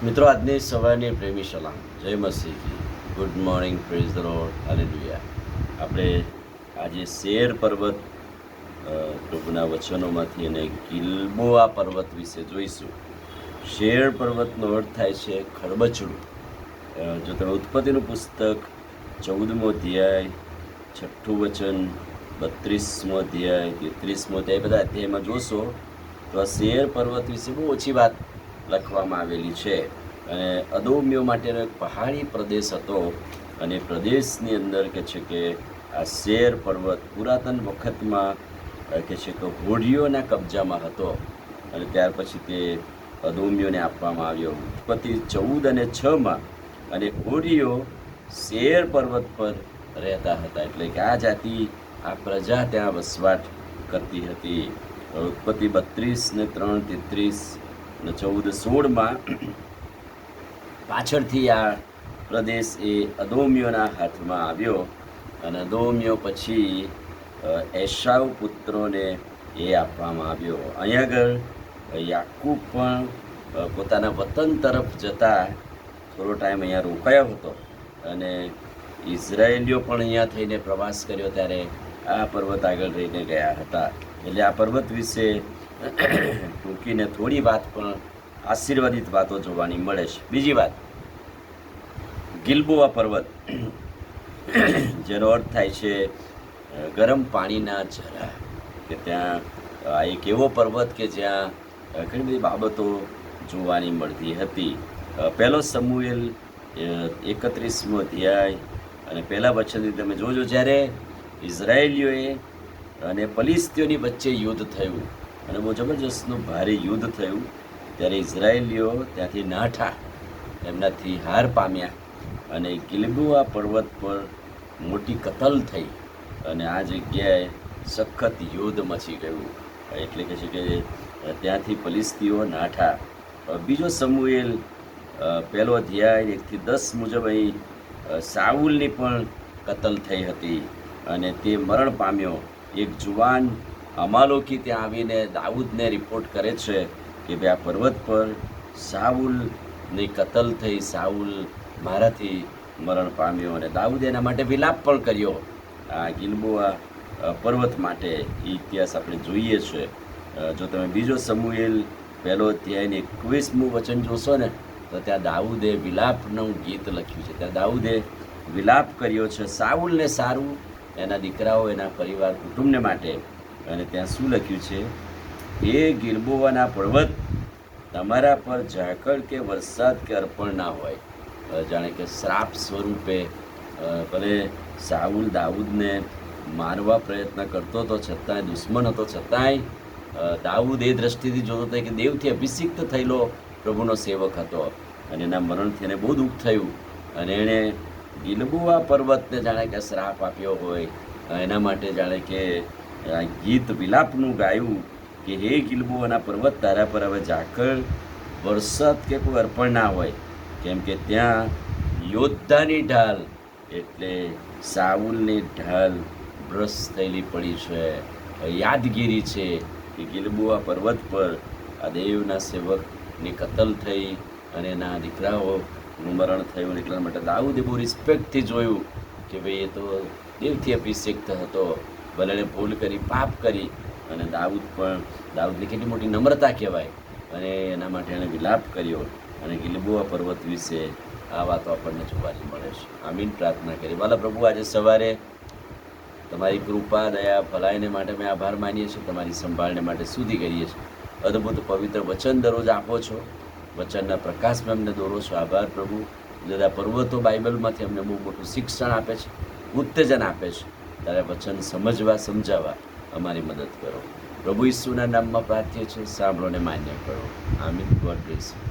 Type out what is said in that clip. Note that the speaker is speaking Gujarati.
મિત્રો, આજની સવારની પ્રેમી સલામ, જય મસીહજી, good morning, praise the lord, hallelujah. આપણે આજે શેર પર્વત પ્રભુના વચનોમાંથી અને ગિલ્બોઆ પર્વત વિશે જોઈશું. શેર પર્વતનો અર્થ થાય છે ખરબચડું. જો તમે ઉત્પત્તિનું પુસ્તક 14મો અધ્યાય 6ઠું વચન, 32મો અધ્યાય, 33મો અધ્યાય, બધા અધ્યાયમાં જોશો તો આ શેર પર્વત વિશે બહુ ઓછી વાત લખવામાં આવેલી છે. અને અદોમીઓ માટેનો એક પહાડી પ્રદેશ હતો અને પ્રદેશની અંદર કે છે કે આ શેર પર્વત પુરાતન વખતમાં કે છે કે હોડીઓના કબજામાં હતો અને ત્યાર પછી તે અદોમીઓને આપવામાં આવ્યો. ઉત્પત્તિ 14 અને 6માં અને હોડીઓ શેર પર્વત પર રહેતા હતા, એટલે કે આ જાતિ, આ પ્રજા ત્યાં વસવાટ કરતી હતી. ઉત્પત્તિ 32 ને 3, 33 અને 14, 16માં પાછળથી આ પ્રદેશ એ અદોમીઓના હાથમાં આવ્યો અને અદોમીઓ પછી એસાવ પુત્રોને એ આપવામાં આવ્યો. અહીંયા આગળ યાકૂબ પણ પોતાના વતન તરફ જતા થોડો ટાઈમ અહીંયા રોકાયો હતો અને ઇઝરાયેલીઓ પણ અહીંયા થઈને પ્રવાસ કર્યો ત્યારે આ પર્વત આગળ રહીને ગયા હતા. એટલે આ પર્વત વિશે ટૂંકીને થોડી વાત પણ આશીર્વાદિત વાતો જોવાની મળે છે. બીજી વાત, ગિલ્બોઆ પર્વત, જેનો અર્થ થાય છે ગરમ પાણીના ઝરા, કે ત્યાં આ એક એવો પર્વત કે જ્યાં ઘણી બધી બાબતો જોવાની મળતી હતી. પહેલો સમુએલ 31મો અધ્યાય અને પહેલા વચનથી તમે જોજો, જ્યારે ઇઝરાયેલીઓએ અને ફલિસ્તીઓની વચ્ચે યુદ્ધ થયું અને બહુ જબરજસ્તનું ભારે યુદ્ધ થયું, ત્યારે ઇઝરાયેલીઓ ત્યાંથી નાઠા, એમનાથી હાર પામ્યા અને ગિલ્બોઆ પર્વત પર મોટી કતલ થઈ અને આ જગ્યાએ સખત યુદ્ધ મચી ગયું. એટલે કે છે કે ત્યાંથી ફલિસ્તીઓ નાઠા. બીજો સમુએલ પહેલો અધ્યાય 1-10 મુજબ અહીં સાઉલની પણ કતલ થઈ હતી અને તે મરણ પામ્યો. એક જુવાન અમાલોકી ત્યાં આવીને દાઉદને રિપોર્ટ કરે છે કે ભાઈ આ પર્વત પર સાઉલની કતલ થઈ, સાઉલ મારાથી મરણ પામ્યો, અને દાઉદે એના માટે વિલાપ પણ કર્યો આ ગિલ્બોઆ પર્વત માટે. એ ઇતિહાસ આપણે જોઈએ છે. જો તમે બીજો સમુએલ પહેલો અધ્યાય 21મું વચન જોશો ને તો ત્યાં દાઉદે વિલાપનું ગીત લખ્યું છે. ત્યાં દાઉદે વિલાપ કર્યો છે સાઉલને સારું, એના દીકરાઓ, એના પરિવાર, કુટુંબને માટે. અને ત્યાં શું લખ્યું છે? એ ગિલ્બોઆના પર્વત, તમારા પર ઝાકળ કે વરસાદ કે અર્પણ ના હોય. જાણે કે શ્રાપ સ્વરૂપે ભલે સાઉલ દાઉદને મારવા પ્રયત્ન કરતો હતો છતાંય, દુશ્મન હતો છતાંય, દાઉદ એ દ્રષ્ટિથી જોતો હતો કે દેવથી અભિષિક્ત થયેલો પ્રભુનો સેવક હતો અને એના મરણથી એને બહુ દુઃખ થયું અને એણે ગિલ્બોઆ પર્વતને જાણે કે શ્રાપ આપ્યો હોય. એના માટે જાણે કે આ ગીત વિલાપનું ગાયું કે હે ગિલ્બોઆના પર્વત, તારા પર હવે ઝાકળ, વરસાદ કે કોઈ અર્પણ ના હોય, કેમ કે ત્યાં યોદ્ધાની ઢાલ, એટલે સાઉલની ઢાલ ભ્રષ્ટ થયેલી પડી છે. યાદગીરી છે કે ગિલ્બોઆ પર્વત પર આ દેવના સેવકની કતલ થઈ અને એના દીકરાઓનું મરણ થયું. એટલા માટે દાઉદે બહુ રિસ્પેક્ટથી જોયું કે ભાઈ એ તો દેવથી અભિષેક્ત હતો, ભલે એણે ભૂલ કરી, પાપ કરી, અને દાઉદની કેટલી મોટી નમ્રતા કહેવાય, અને એના માટે એણે વિલાપ કર્યો. અને ગિલ્બોઆ પર્વત વિશે આ વાતો આપણને જોવાની મળે છે. આમીન. પ્રાર્થના કરી. વાલા પ્રભુ, આજે સવારે તમારી કૃપા, દયા, ભલાઈને માટે મેં આભાર માનીએ છીએ. તમારી સંભાળને માટે સ્તુતિ કરીએ છીએ. અદ્ભુત પવિત્ર વચન દરરોજ આપો છો, વચનના પ્રકાશમાં અમને દોરો છો. આભાર પ્રભુ. જુદા પર્વતો બાઇબલમાંથી અમને બહુ મોટું શિક્ષણ આપે છે, ઉત્તેજન આપે છે. ત્યારે વચન સમજવા, સમજાવવા અમારી મદદ કરો. પ્રભુ ઈસુના નામમાં પ્રાર્થીએ છીએ, સાંભળો ને માન્ય કરો. આમીન. God bless you.